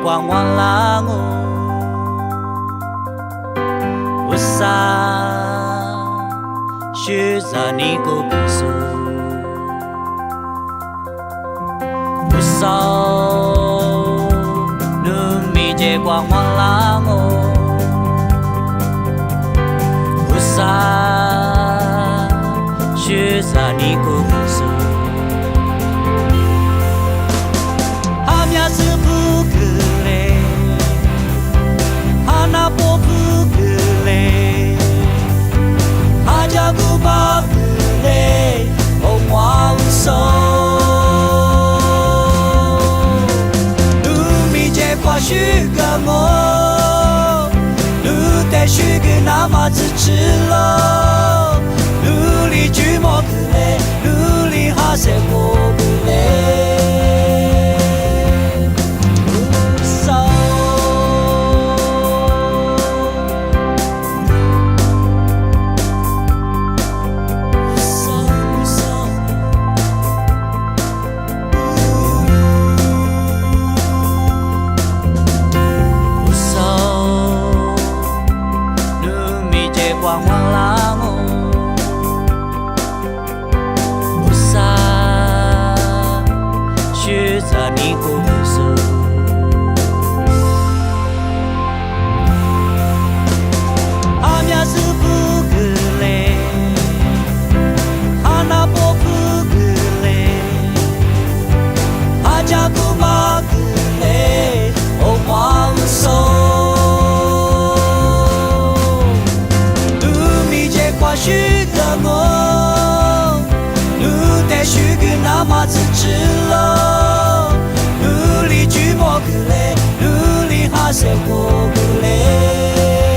光忘了我，为啥选择你过不数？为啥努力结光忘了我？为啥选择你过不数？许个我，路得许个那么支持了，努力去摸个嘞，努力还是过不嘞。忘了我，为啥选择你过不数？阿弥是不可嘞，阿那波不可嘞，阿家不马可嘞，哦忘手。许个我，路得许个那么支持了，努力去摸个嘞，努力还是过不嘞。